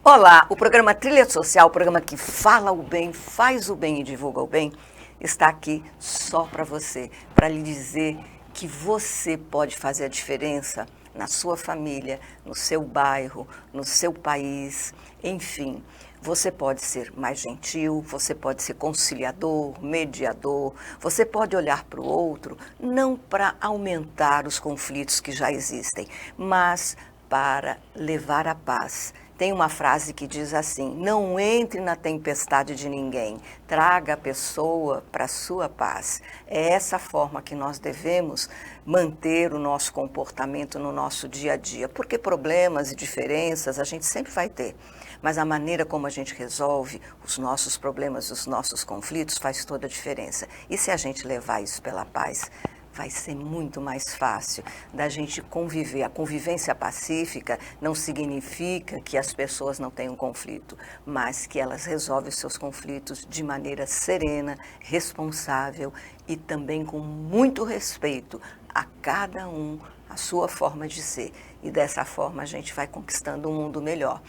Olá, o programa Trilha Social, o programa que fala o bem, faz o bem e divulga o bem, está aqui só para você, para lhe dizer que você pode fazer a diferença na sua família, no seu bairro, no seu país, enfim. Você pode ser mais gentil, você pode ser conciliador, mediador, você pode olhar para o outro, não para aumentar os conflitos que já existem, mas para levar a paz. Tem uma frase que diz assim: não entre na tempestade de ninguém, traga a pessoa para a sua paz. É essa forma que nós devemos manter o nosso comportamento no nosso dia a dia, porque problemas e diferenças a gente sempre vai ter, mas a maneira como a gente resolve os nossos problemas, os nossos conflitos faz toda a diferença. E se a gente levar isso pela paz, vai ser muito mais fácil da gente conviver. A convivência pacífica não significa que as pessoas não tenham conflito, mas que elas resolvem os seus conflitos de maneira serena, responsável e também com muito respeito a cada um, a sua forma de ser. E dessa forma a gente vai conquistando um mundo melhor.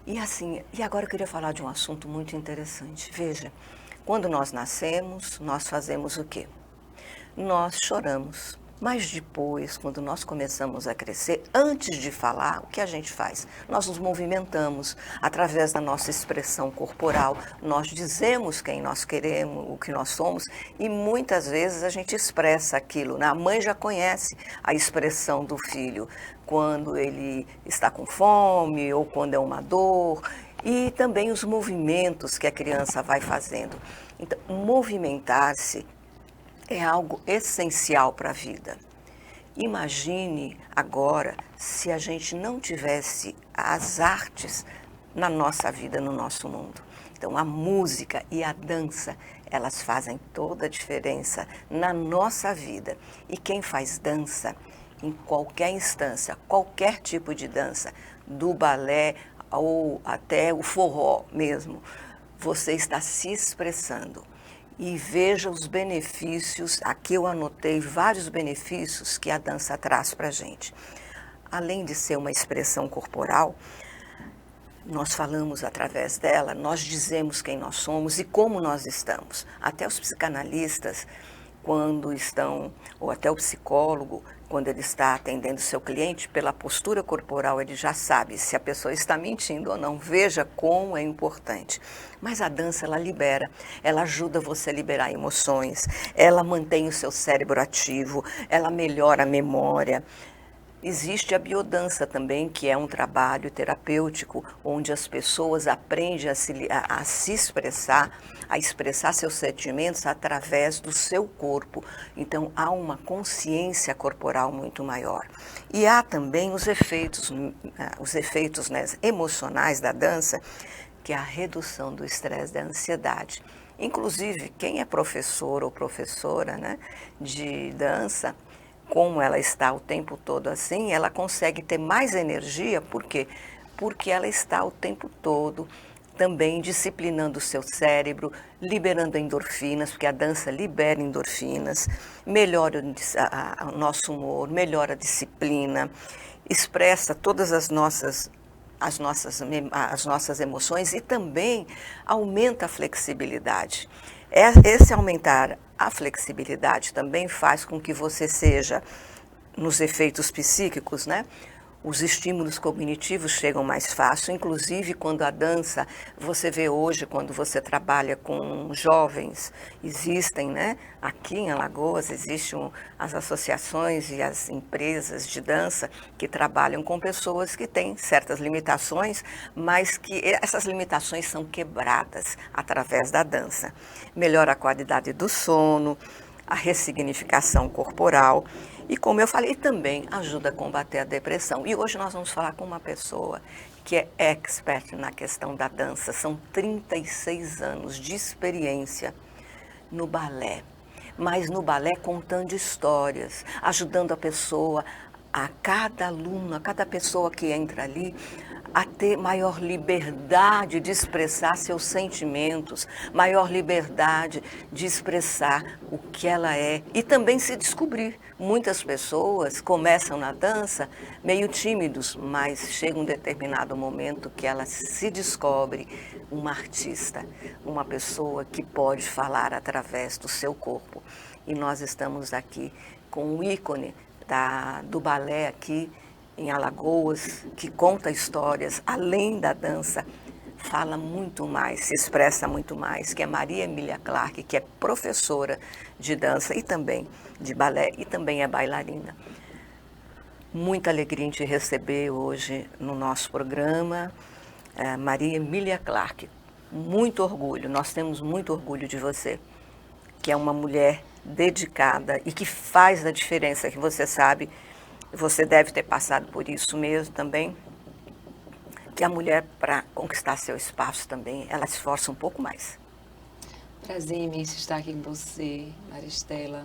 E agora eu queria falar de um assunto muito interessante. Veja, quando nós nascemos, nós fazemos o quê? Nós choramos, mas depois, quando nós começamos a crescer, antes de falar, o que a gente faz? Nós nos movimentamos através da nossa expressão corporal, nós dizemos quem nós queremos, o que nós somos, e muitas vezes a gente expressa aquilo, né? A mãe já conhece a expressão do filho, quando ele está com fome ou quando é uma dor, e também os movimentos que a criança vai fazendo. Então, movimentar-se é algo essencial para a vida. Imagine agora se a gente não tivesse as artes na nossa vida, no nosso mundo. Então, a música e a dança, elas fazem toda a diferença na nossa vida. E quem faz dança, em qualquer instância, qualquer tipo de dança, do balé ou até o forró mesmo, você está se expressando. E veja os benefícios, aqui eu anotei vários benefícios que a dança traz para a gente. Além de ser uma expressão corporal, nós falamos através dela, nós dizemos quem nós somos e como nós estamos. Até os psicanalistas, quando estão, ou até o psicólogo, quando ele está atendendo seu cliente, pela postura corporal, ele já sabe se a pessoa está mentindo ou não. Veja como é importante. Mas a dança, ela libera, ela ajuda você a liberar emoções, ela mantém o seu cérebro ativo, ela melhora a memória. Existe a biodança também, que é um trabalho terapêutico, onde as pessoas aprendem a se expressar, a expressar seus sentimentos através do seu corpo. Então, há uma consciência corporal muito maior. E há também os efeitos né, emocionais da dança, que é a redução do estresse, da ansiedade. Inclusive, quem é professor ou professora, né, de dança, como ela está o tempo todo assim, ela consegue ter mais energia, por quê? Porque ela está o tempo todo também disciplinando o seu cérebro, liberando endorfinas, porque a dança libera endorfinas, melhora o nosso humor, melhora a disciplina, expressa todas as nossas emoções e também aumenta a flexibilidade. Esse aumentar a flexibilidade também faz com que você seja, nos efeitos psíquicos, né? Os estímulos cognitivos chegam mais fácil, inclusive quando a dança, você vê hoje, quando você trabalha com jovens, existem, né? Aqui em Alagoas, existem as associações e as empresas de dança que trabalham com pessoas que têm certas limitações, mas que essas limitações são quebradas através da dança. Melhora a qualidade do sono, a ressignificação corporal. E como eu falei, também ajuda a combater a depressão. E hoje nós vamos falar com uma pessoa que é expert na questão da dança. São 36 anos de experiência no balé. Mas no balé contando histórias, ajudando a pessoa a cada aluno, a cada pessoa que entra ali, a ter maior liberdade de expressar seus sentimentos, maior liberdade de expressar o que ela é e também se descobrir. Muitas pessoas começam na dança meio tímidos, mas chega um determinado momento que ela se descobre uma artista, uma pessoa que pode falar através do seu corpo. E nós estamos aqui com o ícone do balé aqui em Alagoas, que conta histórias além da dança, fala muito mais, se expressa muito mais, que é Maria Emília Clarke, que é professora de dança e também de balé e também é bailarina. Muita alegria em te receber hoje no nosso programa, Maria Emília Clarke. Muito orgulho, nós temos muito orgulho de você, que é uma mulher dedicada e que faz a diferença, que você sabe. Você deve ter passado por isso mesmo também, que a mulher, para conquistar seu espaço também, ela se esforça um pouco mais. Prazer imenso estar aqui com você, Maristela.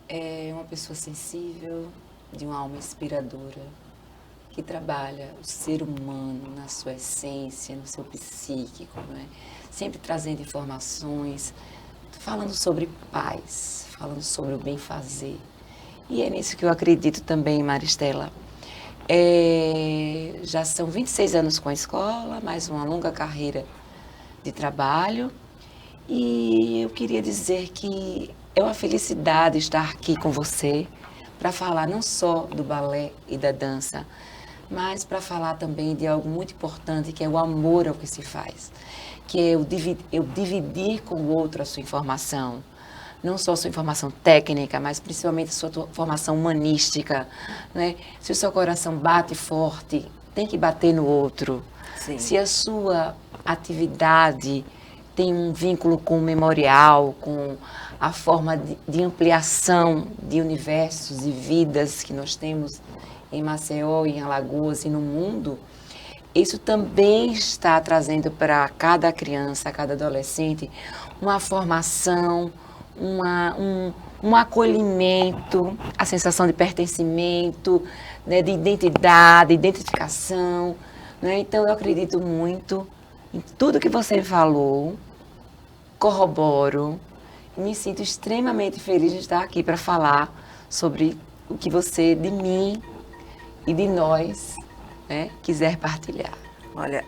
É uma pessoa sensível, de uma alma inspiradora, que trabalha o ser humano na sua essência, no seu psíquico, não é? Sempre trazendo informações, falando sobre paz, falando sobre o bem fazer. E é nisso que eu acredito também, Maristela. Já são 26 anos com a escola, mais uma longa carreira de trabalho. E eu queria dizer que é uma felicidade estar aqui com você para falar não só do balé e da dança, mas para falar também de algo muito importante, que é o amor ao que se faz, que é eu dividir com o outro a sua informação. Não só a sua informação técnica, mas principalmente a sua formação humanística, né? Se o seu coração bate forte, tem que bater no outro. Sim. Se a sua atividade tem um vínculo com o memorial, com a forma de ampliação de universos e vidas que nós temos em Maceió, em Alagoas e no mundo, isso também está trazendo para cada criança, cada adolescente, uma formação, um acolhimento, a sensação de pertencimento, né, de identidade, identificação. Né? Então, eu acredito muito em tudo que você falou, corroboro, e me sinto extremamente feliz de estar aqui para falar sobre o que você, de mim e de nós, né, quiser partilhar. Olha,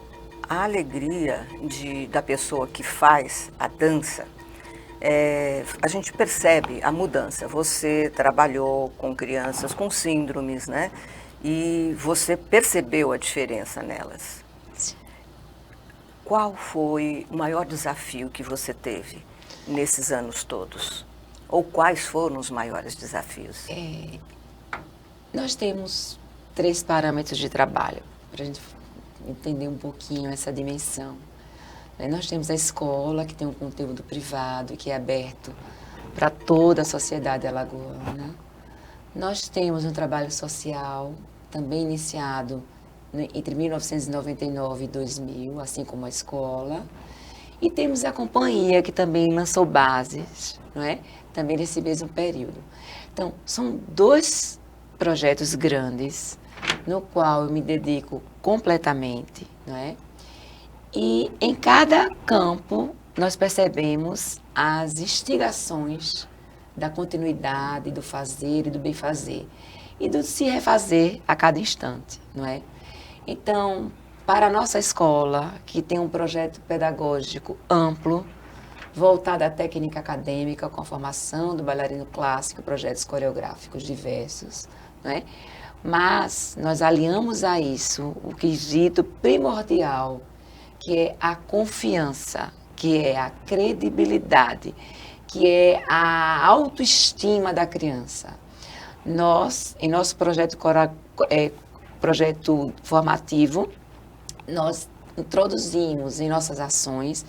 a alegria da pessoa que faz a dança, a gente percebe a mudança. Você trabalhou com crianças com síndromes, né? E você percebeu a diferença nelas. Qual foi o maior desafio que você teve nesses anos todos? Ou quais foram os maiores desafios? Nós temos 3 parâmetros de trabalho, para a gente entender um pouquinho essa dimensão. Nós temos a escola, que tem um conteúdo privado, que é aberto para toda a sociedade alagoana. Nós temos um trabalho social, também iniciado entre 1999 e 2000, assim como a escola. E temos a companhia, que também lançou bases, não é? Também nesse mesmo período. Então, são 2 projetos grandes, no qual eu me dedico completamente, não é? E em cada campo nós percebemos as instigações da continuidade, do fazer e do bem fazer. E do se refazer a cada instante, não é? Então, para a nossa escola, que tem um projeto pedagógico amplo, voltado à técnica acadêmica, com a formação do bailarino clássico, projetos coreográficos diversos, não é? Mas nós aliamos a isso o quesito primordial, que é a confiança, que é a credibilidade, que é a autoestima da criança. Nós, em nosso projeto formativo, nós introduzimos em nossas ações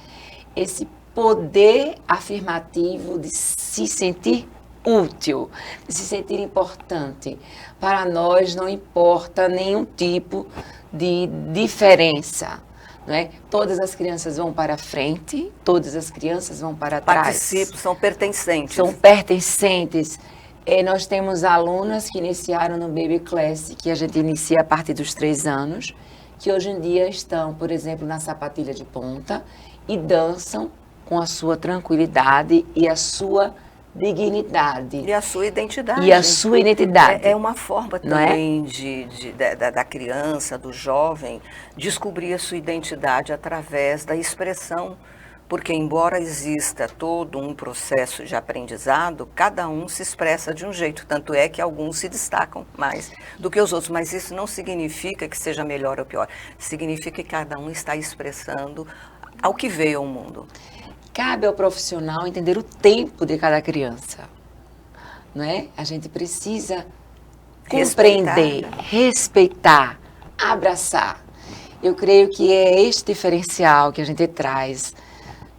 esse poder afirmativo de se sentir útil, de se sentir importante. Para nós não importa nenhum tipo de diferença. Não é? Todas as crianças vão para frente, todas as crianças vão para trás. Participam, são pertencentes. São pertencentes, Nós temos alunas que iniciaram no Baby Class, que a gente inicia a partir dos 3 anos, que hoje em dia estão, por exemplo, na sapatilha de ponta e dançam com a sua tranquilidade e a sua dignidade. E a sua identidade. E a sua identidade. É uma forma Não é? também da criança, do jovem, descobrir a sua identidade através da expressão. Porque, embora exista todo um processo de aprendizado, cada um se expressa de um jeito. Tanto é que alguns se destacam mais do que os outros. Mas isso não significa que seja melhor ou pior. Significa que cada um está expressando ao que veio ao mundo. Cabe ao profissional entender o tempo de cada criança, não é? A gente precisa compreender, respeitar, abraçar. Eu creio que é este diferencial que a gente traz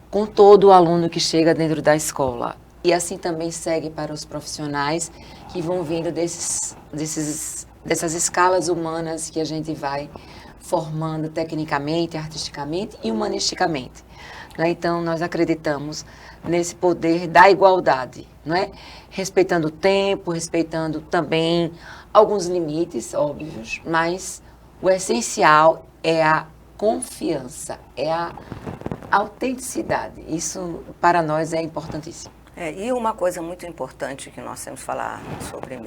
com todo o aluno que chega dentro da escola. E assim também segue para os profissionais que vão vindo dessas escalas humanas que a gente vai formando tecnicamente, artisticamente e humanisticamente. Então, nós acreditamos nesse poder da igualdade, não é? Respeitando o tempo, respeitando também alguns limites óbvios, mas o essencial é a confiança, é a autenticidade. Isso, para nós, é importantíssimo. E uma coisa muito importante que nós temos que falar sobre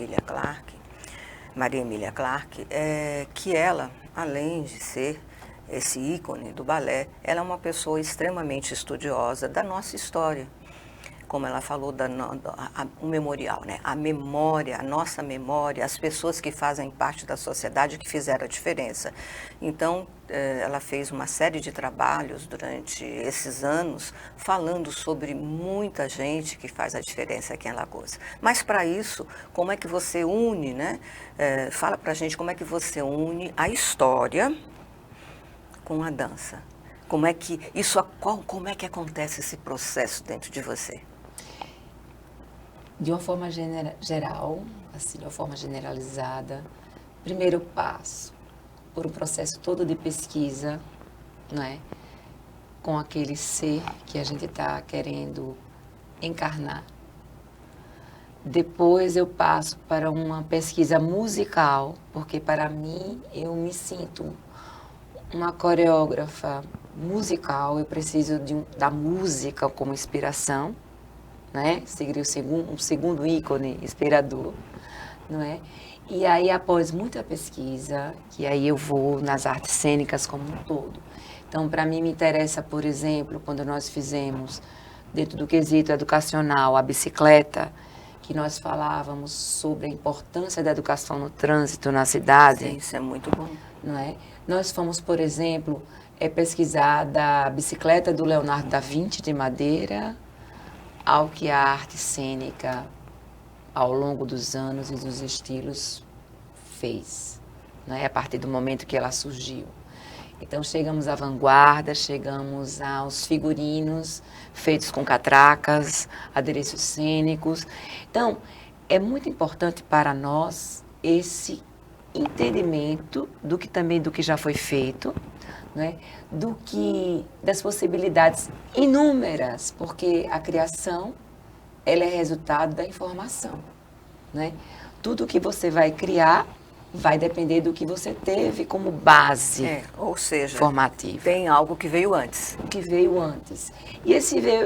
Maria Emília Clarke, é que ela, além de ser esse ícone do balé, ela é uma pessoa extremamente estudiosa da nossa história. Como ela falou, o memorial, né? A memória, a nossa memória, as pessoas que fazem parte da sociedade que fizeram a diferença. Então, ela fez uma série de trabalhos durante esses anos falando sobre muita gente que faz a diferença aqui em Alagoas. Mas para isso, como é que você une, né? Fala pra gente como é que você une a história com a dança. Como é que acontece esse processo dentro de você? De uma forma geral, assim, de uma forma generalizada, primeiro passo por um processo todo de pesquisa, não é? Com aquele ser que a gente está querendo encarnar. Depois eu passo para uma pesquisa musical, porque para mim eu me sinto uma coreógrafa musical, eu preciso da música como inspiração, né? Seria um segundo ícone inspirador, não é? E aí, após muita pesquisa, que aí eu vou nas artes cênicas como um todo. Então, para mim, me interessa, por exemplo, quando nós fizemos, dentro do quesito educacional, a bicicleta, que nós falávamos sobre a importância da educação no trânsito na cidade. Sim, isso é muito bom. Não é? Nós fomos, por exemplo, pesquisar da bicicleta do Leonardo da Vinci de madeira ao que a arte cênica, ao longo dos anos e dos estilos, fez, né? A partir do momento que ela surgiu. Então, chegamos à vanguarda, chegamos aos figurinos feitos com catracas, adereços cênicos. Então, é muito importante para nós esse entendimento do que já foi feito, né? Das possibilidades inúmeras, porque a criação ela é resultado da informação, né? Tudo que você vai criar vai depender do que você teve como base, ou seja, formativa. Tem algo que veio antes. O que veio antes. E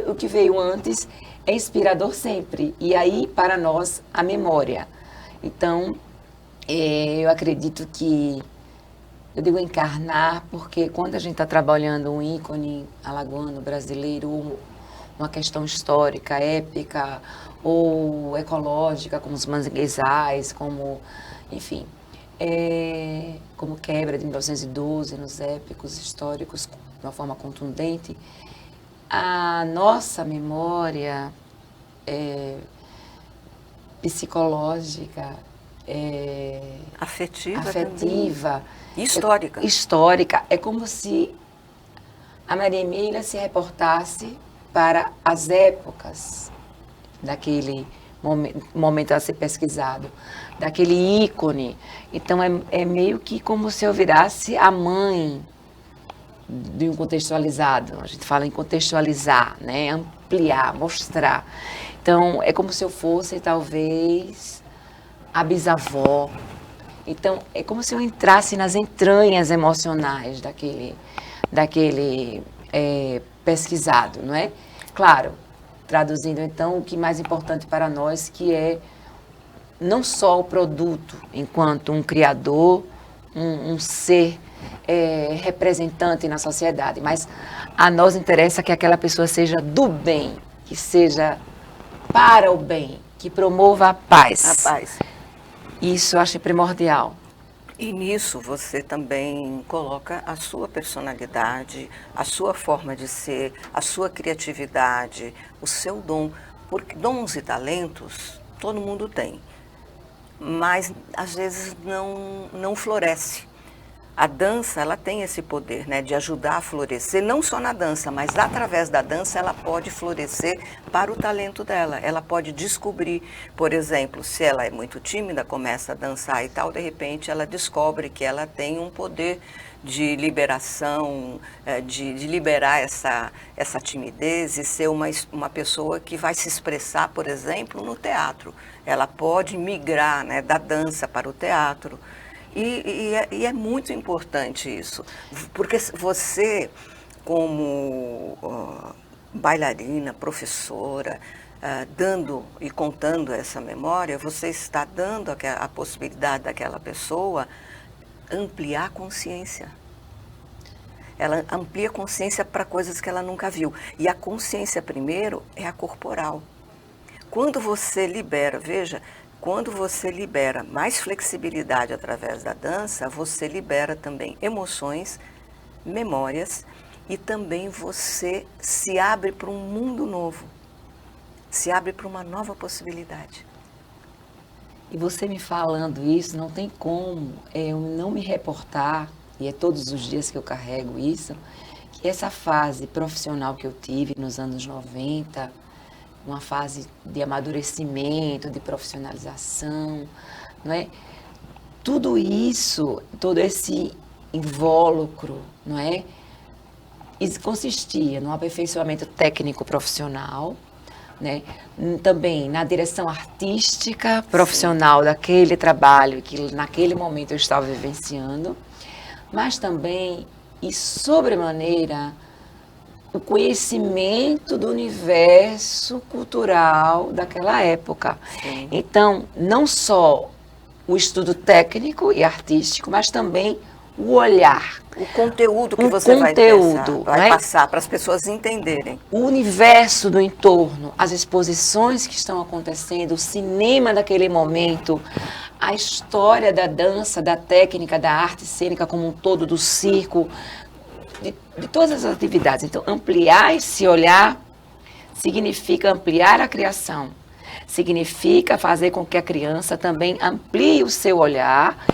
o que veio antes é inspirador sempre. E aí, para nós, a memória. Então, eu acredito que, eu digo encarnar, porque quando a gente está trabalhando um ícone alagoano, brasileiro, ou uma questão histórica, épica, ou ecológica, como os manguezais, como, enfim, como Quebra de 1912, nos épicos históricos, de uma forma contundente, a nossa memória psicológica, afetiva histórica, é como se a Maria Emília se reportasse para as épocas daquele momento a ser pesquisado, daquele ícone. Então, é meio que como se eu virasse a mãe de um contextualizado. A gente fala em contextualizar, né? Ampliar, mostrar. Então, é como se eu fosse, talvez, a bisavó. Então, é como se eu entrasse nas entranhas emocionais daquele pesquisado, não é? Claro, traduzindo, então, o que é mais importante para nós, que é não só o produto, enquanto um criador, um ser representante na sociedade, mas a nós interessa que aquela pessoa seja do bem, que seja para o bem, que promova a paz. A paz. Isso eu acho primordial. E nisso você também coloca a sua personalidade, a sua forma de ser, a sua criatividade, o seu dom. Porque dons e talentos todo mundo tem, mas às vezes não floresce. A dança, ela tem esse poder, né, de ajudar a florescer, não só na dança, mas através da dança ela pode florescer para o talento dela. Ela pode descobrir, por exemplo, se ela é muito tímida, começa a dançar e tal, de repente ela descobre que ela tem um poder de liberação, de liberar essa timidez e ser uma pessoa que vai se expressar, por exemplo, no teatro. Ela pode migrar, né, da dança para o teatro. E é muito importante isso, porque você, como bailarina, professora, dando e contando essa memória, você está dando a possibilidade daquela pessoa ampliar a consciência. Ela amplia a consciência para coisas que ela nunca viu. E a consciência, primeiro, é a corporal. Quando você libera, veja, quando você libera mais flexibilidade através da dança, você libera também emoções, memórias e também você se abre para um mundo novo, se abre para uma nova possibilidade. E você me falando isso, não tem como eu não me reportar, e é todos os dias que eu carrego isso, que essa fase profissional que eu tive nos anos 90, uma fase de amadurecimento, de profissionalização, não é? Tudo isso, todo esse invólucro, não é? Isso consistia no aperfeiçoamento técnico profissional, né? Também na direção artística profissional daquele trabalho que naquele momento eu estava vivenciando, mas também e sobremaneira o conhecimento do universo cultural daquela época. Sim. Então, não só o estudo técnico e artístico, mas também o olhar. O conteúdo que você vai né? passar para as pessoas entenderem. O universo do entorno, as exposições que estão acontecendo, o cinema daquele momento, a história da dança, da técnica, da arte cênica como um todo, do circo, de todas as atividades. Então, ampliar esse olhar significa ampliar a criação, significa fazer com que a criança também amplie o seu olhar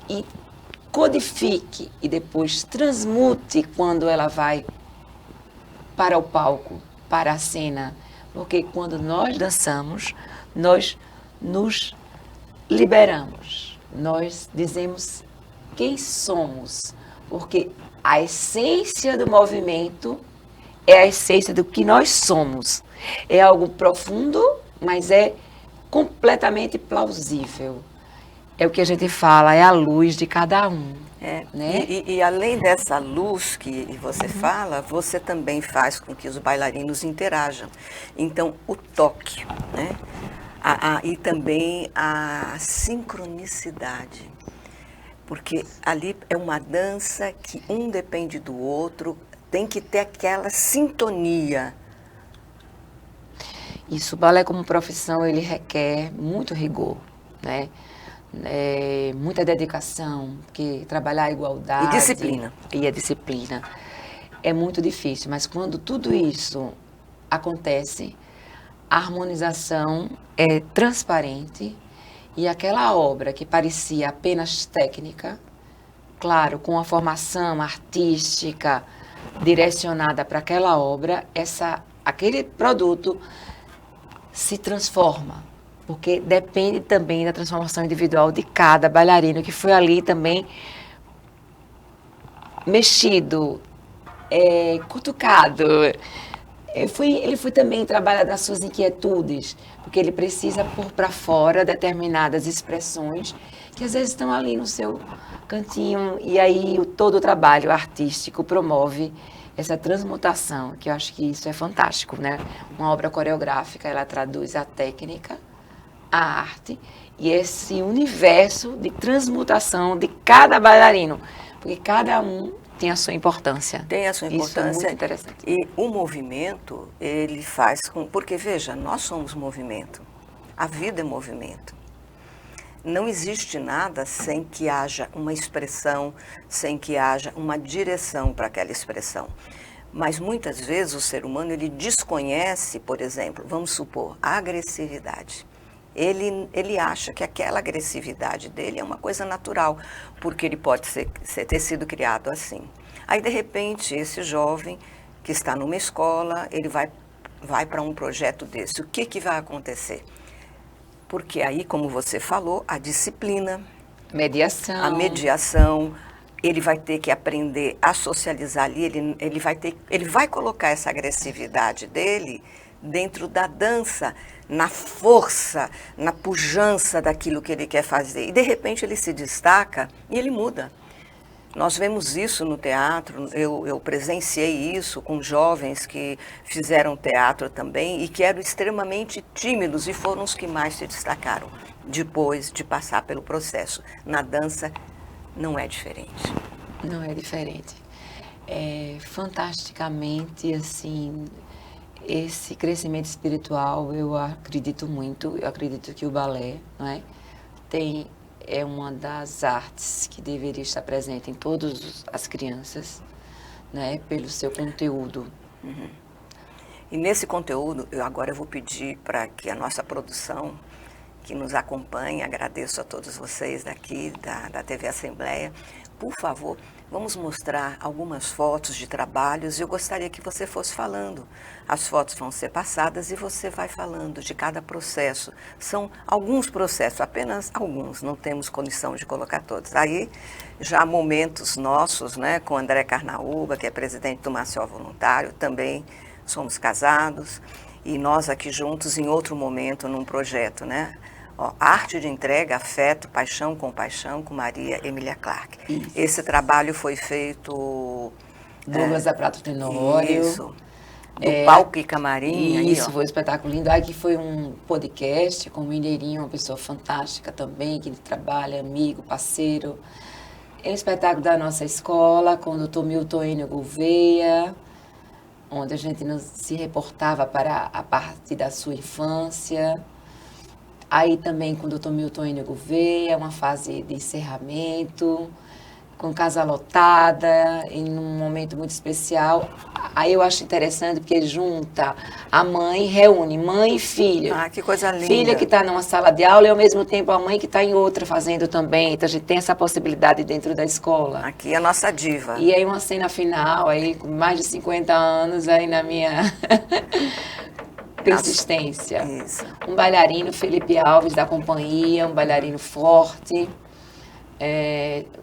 e codifique e depois transmute quando ela vai para o palco, para a cena. Porque quando nós dançamos, nós nos liberamos, nós dizemos quem somos, porque a essência do movimento é a essência do que nós somos. É algo profundo, mas é completamente plausível. É o que a gente fala, é a luz de cada um. Né? E além dessa luz que você fala, você também faz com que os bailarinos interajam. Então, o toque, né? E também a sincronicidade. Porque ali é uma dança que um depende do outro, tem que ter aquela sintonia. Isso, o balé como profissão, ele requer muito rigor, né? Muita dedicação, porque trabalhar a igualdade... E disciplina. E a disciplina. É muito difícil, mas quando tudo isso acontece, a harmonização é transparente e aquela obra que parecia apenas técnica, claro, com a formação artística direcionada para aquela obra, aquele produto se transforma, porque depende também da transformação individual de cada bailarino que foi ali também mexido, cutucado. Ele foi também trabalhar nas suas inquietudes, porque ele precisa pôr para fora determinadas expressões que às vezes estão ali no seu cantinho, e aí todo o trabalho artístico promove essa transmutação, que eu acho que isso é fantástico, né? Uma obra coreográfica, ela traduz a técnica, a arte e esse universo de transmutação de cada bailarino, porque cada um tem a sua importância. Tem a sua importância. Isso é muito interessante. E o movimento, ele faz com... Porque, veja, nós somos movimento. A vida é movimento. Não existe nada sem que haja uma expressão, sem que haja uma direção para aquela expressão. Mas muitas vezes o ser humano, ele desconhece, por exemplo, vamos supor, a agressividade. Ele acha que aquela agressividade dele é uma coisa natural, porque ele pode ter sido criado assim. Aí, de repente, esse jovem que está numa escola, ele vai para um projeto desse. O que vai acontecer? Porque aí, como você falou, a disciplina, mediação. A mediação, ele vai ter que aprender a socializar ali, ele vai colocar essa agressividade dele dentro da dança, na força, na pujança daquilo que ele quer fazer. E, de repente, ele se destaca e ele muda. Nós vemos isso no teatro, eu presenciei isso com jovens que fizeram teatro também e que eram extremamente tímidos e foram os que mais se destacaram depois de passar pelo processo. Na dança não é diferente. Não é diferente. Fantasticamente, assim, esse crescimento espiritual eu acredito muito. Eu acredito que o balé, não é, é uma das artes que deveria estar presente em todas as crianças, né, pelo seu conteúdo. Uhum. E nesse conteúdo, agora eu vou pedir para que a nossa produção, que nos acompanhe, agradeço a todos vocês daqui da TV Assembleia, por favor, vamos mostrar algumas fotos de trabalhos e eu gostaria que você fosse falando. As fotos vão ser passadas e você vai falando de cada processo. São alguns processos, apenas alguns, não temos condição de colocar todos. Aí, já momentos nossos, né, com André Carnaúba, que é presidente do Marcial Voluntário, também somos casados, e nós aqui juntos em outro momento, num projeto, né? Arte de Entrega, Afeto, Paixão, Compaixão, com Maria Emília Clark. Isso. Esse trabalho foi feito... Douglas da Prato Tenório. Isso. Do palco e camarim. Isso, aí, foi um espetáculo lindo. Aqui foi um podcast com o Mineirinho, uma pessoa fantástica também, que trabalha, amigo, parceiro. É um espetáculo da nossa escola, com o Dr. Milton Enio Gouveia, onde a gente se reportava para a parte da sua infância. Aí também com o Dr. Milton Enio Gouveia, uma fase de encerramento, com casa lotada, em um momento muito especial. Aí eu acho interessante porque junta a mãe, reúne mãe e filha. Ah, que coisa linda. Filha que está numa sala de aula e ao mesmo tempo a mãe que está em outra fazendo também. Então a gente tem essa possibilidade dentro da escola. Aqui é a nossa diva. E aí uma cena final, aí com mais de 50 anos, aí na minha... persistência. Isso. Um bailarino, Felipe Alves, da companhia, um bailarino forte.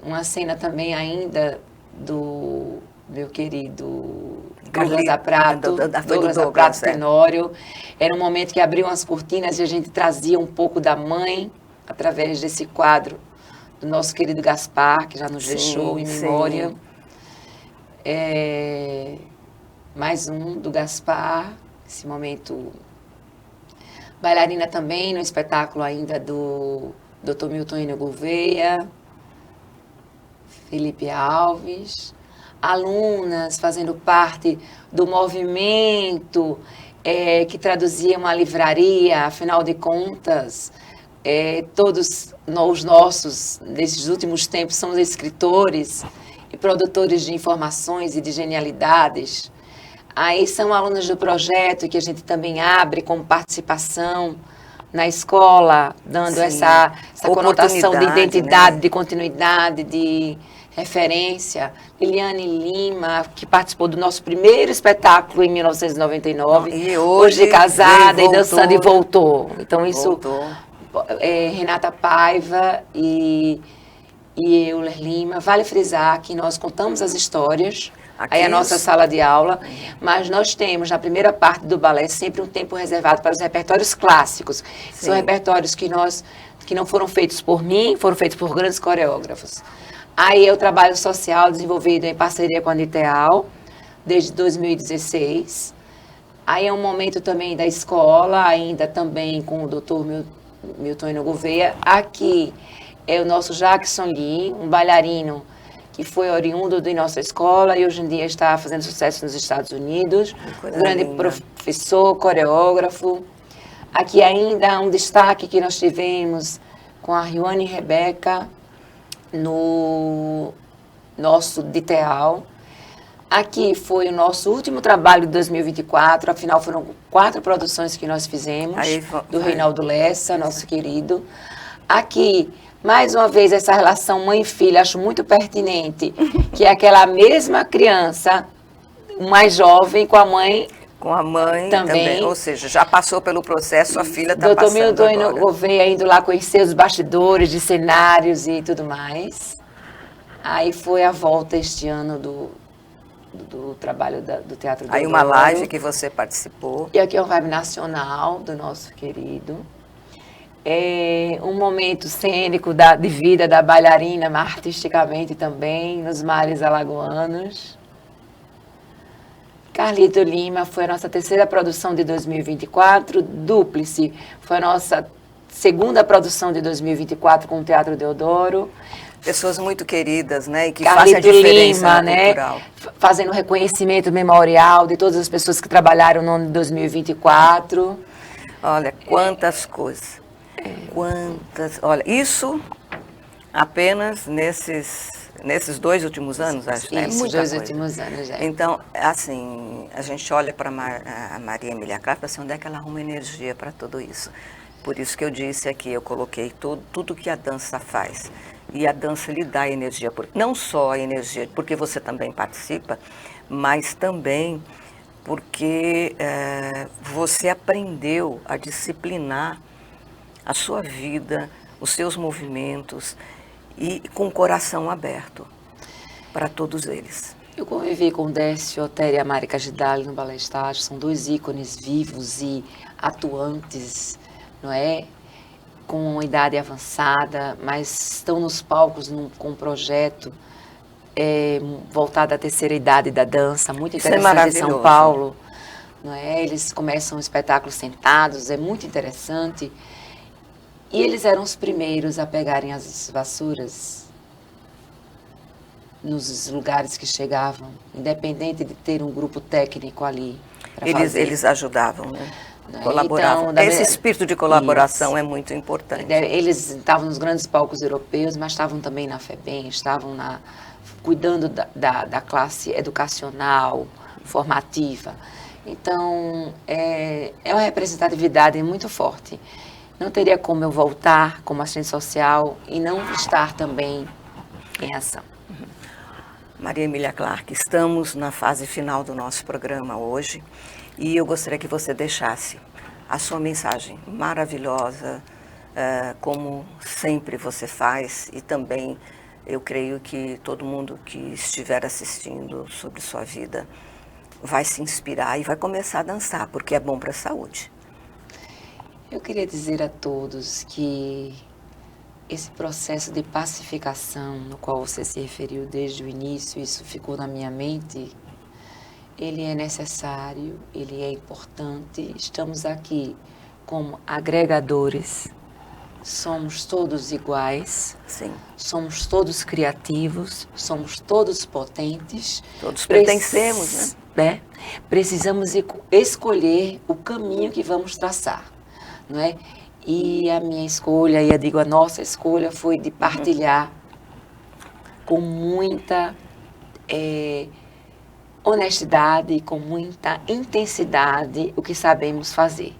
Uma cena também ainda do meu querido Douglas da Prato, Douglas da Prato Tenório. Era um momento que abriam as cortinas e a gente trazia um pouco da mãe, através desse quadro do nosso querido Gaspar, que já nos deixou em memória. Mais um do Gaspar. Esse momento, bailarina também, no espetáculo ainda do Dr. Milton Enio Gouveia, Felipe Alves, alunas fazendo parte do movimento que traduzia uma livraria, afinal de contas, todos os nossos, nesses últimos tempos, somos escritores e produtores de informações e de genialidades. Aí são alunos do projeto que a gente também abre como participação na escola, dando essa conotação de identidade, né? De continuidade, de referência. Liliane Lima, que participou do nosso primeiro espetáculo em 1999, e hoje casada e dançando e voltou. Então isso, Renata Paiva e Euler Lima. Vale frisar que nós contamos as histórias Aí a nossa sala de aula, mas nós temos na primeira parte do balé sempre um tempo reservado para os repertórios clássicos. Sim. São repertórios que não foram feitos por mim, foram feitos por grandes coreógrafos. Aí é o trabalho social desenvolvido em parceria com a Niteal, desde 2016. Aí é um momento também da escola, ainda também com o doutor Milton Gouveia. Aqui é o nosso Jackson Lee, um bailarino que foi oriundo de nossa escola e hoje em dia está fazendo sucesso nos Estados Unidos. Um grande professor, coreógrafo. Aqui ainda um destaque que nós tivemos com a Riwane Rebeca no nosso DITEAL. Aqui foi o nosso último trabalho de 2024, afinal foram 4 produções que nós fizemos, do Reinaldo Lessa, nosso querido. Aqui, mais uma vez, essa relação mãe e filha, acho muito pertinente, que é aquela mesma criança, mais jovem, com a mãe. Com a mãe também. Ou seja, já passou pelo processo, a filha está passando agora. Doutor Milton Gouveia indo lá conhecer os bastidores de cenários e tudo mais. Aí foi a volta este ano do trabalho do Teatro do Aí uma live que você participou. E aqui é um vibe nacional do nosso querido. É um momento cênico de vida da bailarina, mas artisticamente também, nos mares alagoanos. Carlito Lima foi a nossa terceira produção de 2024. Dúplice foi a nossa segunda produção de 2024 com o Teatro Deodoro. Pessoas muito queridas, né? E que Carlito fazem a diferença Lima, cultural. Fazendo reconhecimento memorial de todas as pessoas que trabalharam no ano de 2024. Olha, quantas coisas. Quantas. Olha, isso apenas nesses 2 últimos anos, acho. É muita coisa. Últimos anos, Então, assim, a gente olha para a Maria Emília Clarke para assim, onde é que ela arruma energia para tudo isso. Por isso que eu disse aqui, eu coloquei tudo que a dança faz. E a dança lhe dá energia, não só a energia, porque você também participa, mas também porque você aprendeu a disciplinar a sua vida, os seus movimentos e com o coração aberto para todos eles. Eu convivi com Décio Oteri e a Marica Gidali no Balé Estágio, são 2 ícones vivos e atuantes, não é? Com uma idade avançada, mas estão nos palcos com um projeto voltado à terceira idade da dança, muito interessante em São Paulo. Não é? Eles começam o espetáculo sentados, é muito interessante. E eles eram os primeiros a pegarem as vassouras nos lugares que chegavam, independente de ter um grupo técnico ali. Eles ajudavam, né? Colaboravam. Então, esse espírito de colaboração é muito importante. Eles estavam nos grandes palcos europeus, mas estavam também na FEBEM, estavam cuidando da classe educacional, formativa. Então, é uma representatividade muito forte. Não teria como eu voltar como assistente social e não estar também em ação. Maria Emília Clarke, estamos na fase final do nosso programa hoje e eu gostaria que você deixasse a sua mensagem maravilhosa, como sempre você faz, e também eu creio que todo mundo que estiver assistindo sobre sua vida vai se inspirar e vai começar a dançar, porque é bom para a saúde. Eu queria dizer a todos que esse processo de pacificação, no qual você se referiu desde o início, isso ficou na minha mente, ele é necessário, ele é importante. Estamos aqui como agregadores, somos todos iguais, sim. Somos todos criativos, somos todos potentes. Todos pertencemos, né? Precisamos escolher o caminho que vamos traçar. Não é? E a minha escolha, e eu digo a nossa escolha, foi de partilhar com muita honestidade, com muita intensidade o que sabemos fazer.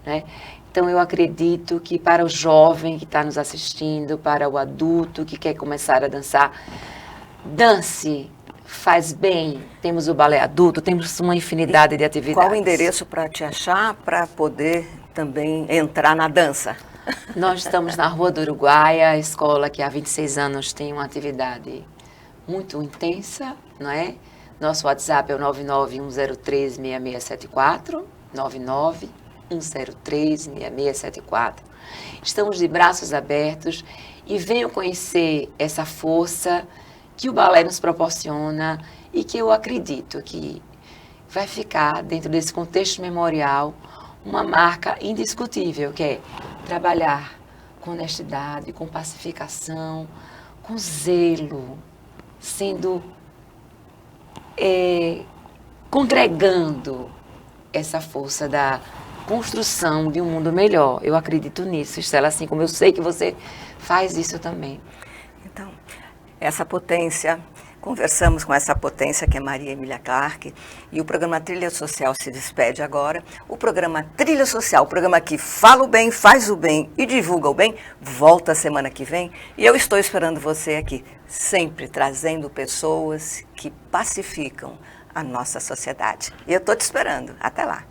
Né? Então eu acredito que para o jovem que está nos assistindo, para o adulto que quer começar a dançar, dance, faz bem. Temos o balé adulto, temos uma infinidade de atividades. Qual o endereço para te achar, para poder também entrar na dança? Nós estamos na Rua do Uruguai, a escola que há 26 anos tem uma atividade muito intensa, não é? Nosso WhatsApp é o 991036674, 991036674. Estamos de braços abertos e venham conhecer essa força que o balé nos proporciona e que eu acredito que vai ficar dentro desse contexto memorial uma marca indiscutível, que é trabalhar com honestidade, com pacificação, com zelo, sendo congregando essa força da construção de um mundo melhor. Eu acredito nisso, Estela, assim como eu sei que você faz isso também. Então, essa potência, conversamos com essa potência que é Maria Emília Clarke, e o programa Trilha Social se despede agora. O programa Trilha Social, o programa que fala o bem, faz o bem e divulga o bem, volta semana que vem. E eu estou esperando você aqui, sempre trazendo pessoas que pacificam a nossa sociedade. E eu estou te esperando. Até lá.